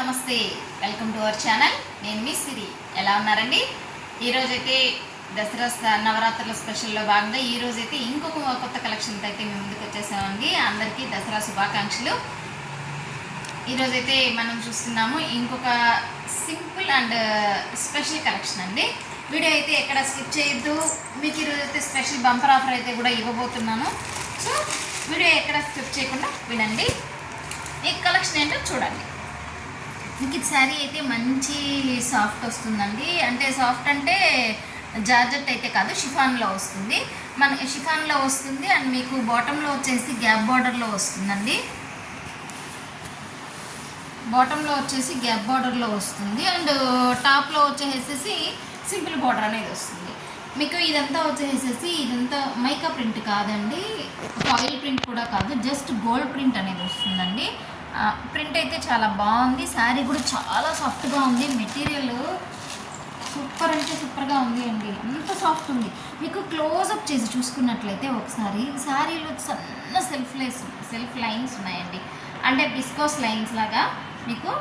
నమస్తే, welcome to our channel. నేను మీ సిరి. ఎలా ఉన్నారండి? ఈరోజైతే దసరా నవరాత్రుల స్పెషల్లో భాగంగా ఈరోజైతే ఇంకొక కొత్త కలెక్షన్తో అయితే మేము ముందుకు వచ్చేసామండి. అందరికీ దసరా శుభాకాంక్షలు. ఈరోజైతే మనం చూస్తున్నాము ఇంకొక సింపుల్ అండ్ స్పెషల్ కలెక్షన్ అండి. వీడియో అయితే ఎక్కడ స్కిప్ చేయొద్దు. మీకు ఈరోజైతే స్పెషల్ బంపర్ ఆఫర్ అయితే కూడా ఇవ్వబోతున్నాను. సో వీడియో ఎక్కడ స్కిప్ చేయకుండా వినండి. ఈ కలెక్షన్ ఏంటో చూడండి. మీకు ఈ శారీ అయితే మంచి సాఫ్ట్ వస్తుందండి. అంటే సాఫ్ట్ అంటే జార్జెట్ అయితే కాదు, షిఫాన్లో వస్తుంది. మన షిఫాన్లో వస్తుంది అండ్ మీకు బాటంలో వచ్చేసి గ్యాప్ బార్డర్లో వస్తుందండి. బాటంలో వచ్చేసి గ్యాప్ బార్డర్లో వస్తుంది అండ్ టాప్లో వచ్చేసేసి సింపుల్ బార్డర్ అనేది వస్తుంది. మీకు ఇదంతా వచ్చేసేసి ఇదంతా మైకా ప్రింట్ కాదండి, ఆయిల్ ప్రింట్ కూడా కాదు, జస్ట్ గోల్డ్ ప్రింట్ అనేది వస్తుందండి. ప్రింట్ అయితే చాలా బాగుంది. శారీ కూడా చాలా సాఫ్ట్గా ఉంది. మెటీరియల్ సూపర్ అంటే సూపర్గా ఉంది అండి. అంత సాఫ్ట్ ఉంది. మీకు క్లోజప్ చేసి చూసుకున్నట్లయితే ఒకసారి శారీలో సన్న సెల్ఫ్ లైన్స్ ఉన్నాయండి. అంటే బిస్కోస్ లైన్స్ లాగా. మీకు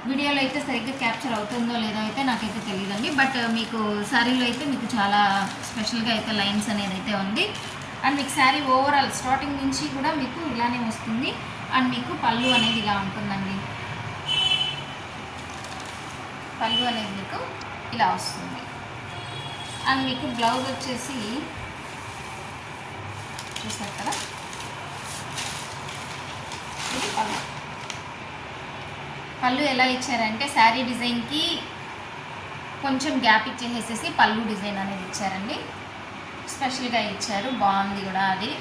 వీడియోలో అయితే సరిగ్గా క్యాప్చర్ అవుతుందో లేదో అయితే నాకైతే తెలియదండి. బట్ మీకు శారీలో అయితే మీకు చాలా స్పెషల్గా అయితే లైన్స్ అనేది అయితే ఉంది. అండ్ మీకు శారీ ఓవరాల్ స్టార్టింగ్ నుంచి కూడా మీకు ఇలానే వస్తుంది. అండ్ మీకు పళ్ళు అనేది ఇలా ఉంటుందండి. పళ్ళు అనేది మీకు ఇలా వస్తుంది. అండ్ మీకు బ్లౌజ్ వచ్చేసి చూసారు కదా, ఇది పళ్ళు ఎలా ఇచ్చారంటే శారీ డిజైన్కి కొంచెం గ్యాప్ ఇచ్చేసేసి పళ్ళు డిజైన్ అనేది ఇచ్చారండి. స్పెషల్గా ఇచ్చారు, బాగుంది కూడా అది.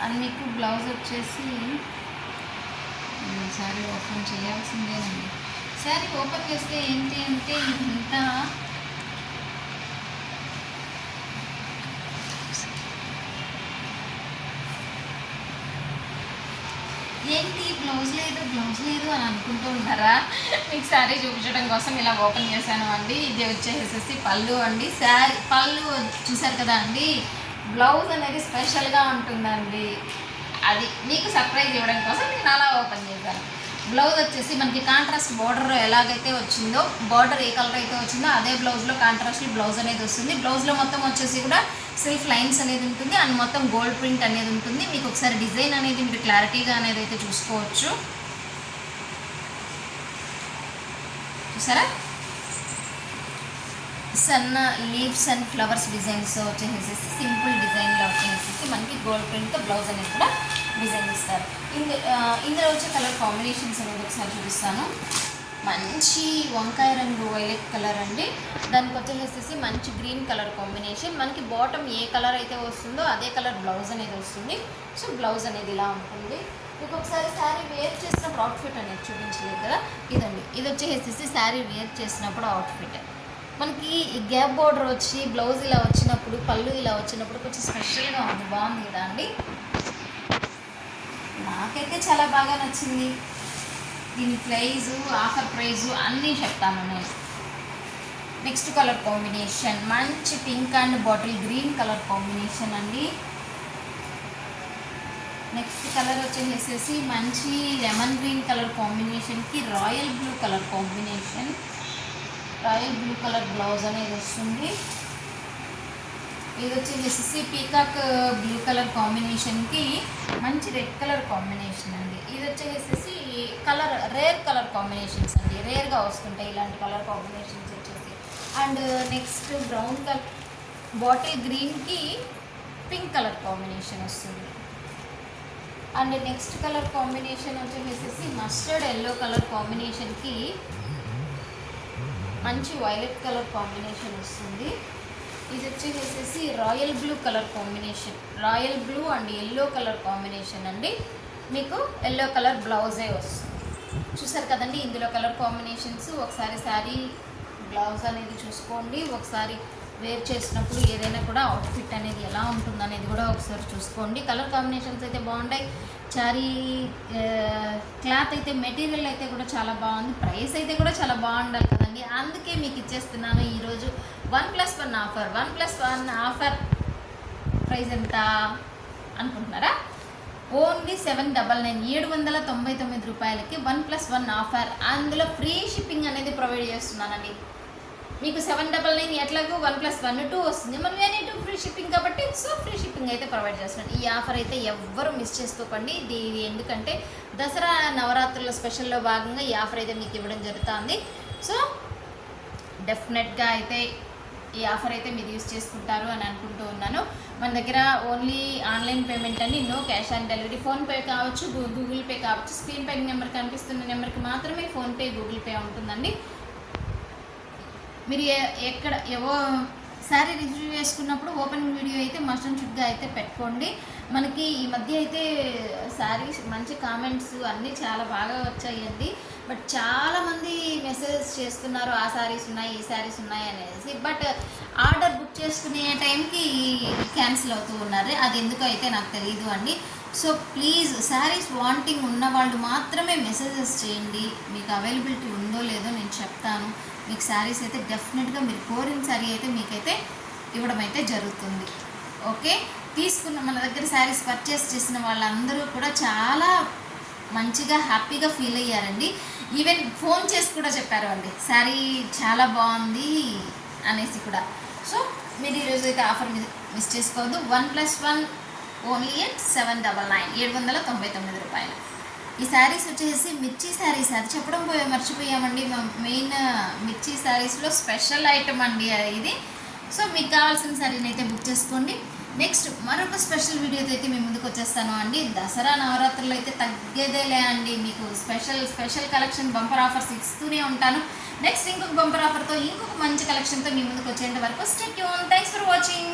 అండ్ మీకు బ్లౌజ్ వచ్చేసి శారీ ఓపెన్ చేయాల్సిందేనండి. శారీ ఓపెన్ చేస్తే ఏంటి అంటే ఇదంతా ఏంటి బ్లౌజ్ లేదు అని అనుకుంటూ ఉంటారా? మీకు శారీ చూపించడం కోసం ఇలా ఓపెన్ చేశాను అండి. ఇది వచ్చేసేసి పళ్ళు అండి. శారీ పళ్ళు చూసారు కదా అండి. బ్లౌజ్ అనేది స్పెషల్గా ఉంటుందండి. అది మీకు సర్ప్రైజ్ ఇవ్వడం కోసం నేను అలా ఓపెన్ చేశాను. బ్లౌజ్ వచ్చేసి మనకి కాంట్రాస్ట్ బార్డర్ ఎలాగైతే వచ్చిందో, బార్డర్ ఏ కలర్ అయితే వచ్చిందో అదే బ్లౌజ్లో కాంట్రాస్ట్ బ్లౌజ్ అనేది వస్తుంది. బ్లౌజ్లో మొత్తం వచ్చేసి కూడా సెల్ఫ్ లైన్స్ అనేది ఉంటుంది అండ్ మొత్తం గోల్డ్ ప్రింట్ అనేది ఉంటుంది. మీకు ఒకసారి డిజైన్ అనేది మీరు క్లారిటీగా అనేది అయితే చూసుకోవచ్చు. చూసారా, సన్న లీవ్స్ అండ్ ఫ్లవర్స్ డిజైన్స్ వచ్చేసేసి సింపుల్ డిజైన్లో వచ్చేసేసి మనకి గోల్డ్ ప్రింట్తో బ్లౌజ్ అనేది కూడా డిజైన్ ఇస్తారు. ఇందులో వచ్చే కలర్ కాంబినేషన్స్ అనేది ఒకసారి చూపిస్తాను. మంచి వంకాయ రంగు వైలెట్ కలర్ అండి. దానికి వచ్చేసేసి మంచి గ్రీన్ కలర్ కాంబినేషన్. మనకి బాటమ్ ఏ కలర్ అయితే వస్తుందో అదే కలర్ బ్లౌజ్ అనేది వస్తుంది. సో బ్లౌజ్ అనేది ఇలా ఉంటుంది. మీకు ఒకసారి శారీ వేర్ చేసినప్పుడు అవుట్ఫిట్ అనేది చూపించలేదు కదా, ఇదండి. ఇది వచ్చేసేసి శారీ వేర్ చేసినప్పుడు అవుట్ఫిట్. మనకి గ్యాప్ బార్డర్ వచ్చి బ్లౌజ్ ఇలా వచ్చినప్పుడు, పళ్ళు ఇలా వచ్చినప్పుడు కొంచెం స్పెషల్గా ఉంది. బాగుంది కదా అండి. నాకైతే చాలా బాగా నచ్చింది. దీని ప్రైజు, ఆఫర్ ప్రైజు అన్నీ చెప్తాను నేను. నెక్స్ట్ కలర్ కాంబినేషన్ మంచి pink and bottle green colour combination అండి. నెక్స్ట్ కలర్ వచ్చేసేసి మంచి లెమన్ గ్రీన్ కలర్ కాంబినేషన్కి royal blue colour combination. Royal blue colour blouse అనేది వస్తుంది. ఇది వచ్చేసేసి పీకాక్ బ్లూ కలర్ కాంబినేషన్కి మంచి రెడ్ కలర్ కాంబినేషన్ అండి. ఇది వచ్చేసేసి కలర్ రేర్ కలర్ కాంబినేషన్స్ అండి. రేర్గా వస్తుంటాయి ఇలాంటి కలర్ కాంబినేషన్స్ వచ్చేసి. And next brown colour bottle గ్రీన్కి పింక్ కలర్ కాంబినేషన్ వస్తుంది. అండ్ నెక్స్ట్ కలర్ కాంబినేషన్ వచ్చేసేసి మస్టర్డ్ ఎల్లో కలర్ కాంబినేషన్కి మంచి వైలెట్ కలర్ కాంబినేషన్ వస్తుంది. ఇది వచ్చేసేసి royal blue colour combination, royal blue and yellow colour combination అండి. మీకు ఎల్లో కలర్ బ్లౌజే వస్తుంది. చూసారు కదండి ఇందులో కలర్ కాంబినేషన్స్. ఒకసారి శారీ బ్లౌజ్ అనేది చూసుకోండి. ఒకసారి వేర్ చేసినప్పుడు ఏదైనా కూడా అవుట్ఫిట్ అనేది ఎలా ఉంటుంది అనేది కూడా ఒకసారి చూసుకోండి. కలర్ కాంబినేషన్స్ అయితే బాగుంటాయి. శారీ క్లాత్ అయితే మెటీరియల్ అయితే కూడా చాలా బాగుంది. ప్రైస్ అయితే కూడా చాలా బాగుండాలి కదండి. అందుకే మీకు ఇచ్చేస్తున్నాను ఈరోజు 1+1 ఆఫర్. 1+1 ఆఫర్ ప్రైస్ ఎంత అనుకుంటున్నారా? ఓన్లీ 799 రూపాయలకి 1+1 ఆఫర్. అందులో ఫ్రీ షిప్పింగ్ అనేది ప్రొవైడ్ చేస్తున్నానండి. మీకు 799 ఎట్లాగో 1+1 2 వస్తుంది, మనం ఎనీ 2 ఫ్రీ షిప్పింగ్ కాబట్టి సో ఫ్రీ షిప్పింగ్ అయితే ప్రొవైడ్ చేస్తున్నాను. ఈ ఆఫర్ అయితే ఎవ్వరూ మిస్ చేసుకోకండి. ఇది ఎందుకంటే దసరా నవరాత్రుల స్పెషల్లో భాగంగా ఈ ఆఫర్ అయితే మీకు ఇవ్వడం జరుగుతుంది. సో డెఫినెట్గా అయితే ఈ ఆఫర్ అయితే మీరు యూస్ చేసుకుంటారు అని అనుకుంటూ ఉన్నాను. మన దగ్గర ఓన్లీ ఆన్లైన్ పేమెంట్ అండి, no cash on delivery. PhonePe కావచ్చు, గూగుల్ పే కావచ్చు. స్క్రీన్ పై నెంబర్ కనిపిస్తున్న నెంబర్కి మాత్రమే ఫోన్పే గూగుల్ పే ఉంటుందండి. మీరు ఎక్కడ శారీ రిసీవ్ చేసుకున్నప్పుడు ఓపెనింగ్ వీడియో అయితే మస్ట్ అండ్ షుడ్గా అయితే పెట్టుకోండి. మనకి ఈ మధ్య అయితే శారీస్ మంచి కామెంట్స్ అన్నీ చాలా బాగా వచ్చాయండి. బట్ చాలామంది మెసేజెస్ చేస్తున్నారు ఆ శారీస్ ఉన్నాయి, ఈ శారీస్ ఉన్నాయి అనేసి. బట్ ఆర్డర్ బుక్ చేసుకునే టైంకి క్యాన్సిల్ అవుతూ ఉన్నారు. అది ఎందుకు అయితే నాకు తెలియదు అండి. సో ప్లీజ్ శారీస్ వాంటింగ్ ఉన్న వాళ్ళు మాత్రమే మెసేజెస్ చేయండి. మీకు అవైలబిలిటీ ఉందో లేదో నేను చెప్తాను. మీకు శారీస్ అయితే డెఫినెట్గా మీరు కోరిన శారీ అయితే మీకైతే ఇవ్వడం అయితే జరుగుతుంది. ఓకే, తీసుకున్న మన దగ్గర శారీస్ పర్చేస్ చేసిన వాళ్ళందరూ కూడా చాలా మంచిగా హ్యాపీగా ఫీల్ అయ్యారండి. ఈవెన్ ఫోన్ చేసి కూడా చెప్పారు అండి శారీ చాలా బాగుంది అనేసి కూడా. సో మీరు ఈరోజు అయితే ఆఫర్ మిస్ చేసుకోవద్దు. 1+1 ఓన్లీ ఎట్ 799 రూపాయలు. ఈ శారీస్ వచ్చేసి మిర్చి శారీస్, అది చెప్పడం మర్చిపోయామండి. మెయిన్ మిర్చి శారీస్లో స్పెషల్ ఐటమ్ అండి ఇది. సో మీకు కావాల్సిన శారీని అయితే బుక్ చేసుకోండి. నెక్స్ట్ మరొక స్పెషల్ వీడియోతో అయితే మేము ముందుకు వచ్చేస్తాను అండి. దసరా నవరాత్రులు అయితే తగ్గేదేలే అండి. మీకు స్పెషల్ కలెక్షన్ బంపర్ ఆఫర్స్ ఇస్తూనే ఉంటాను. నెక్స్ట్ ఇంకొక బంపర్ ఆఫర్తో ఇంకొక మంచి కలెక్షన్తో మీ ముందుకు వచ్చేంత వరకు stay tune. Thanks for watching.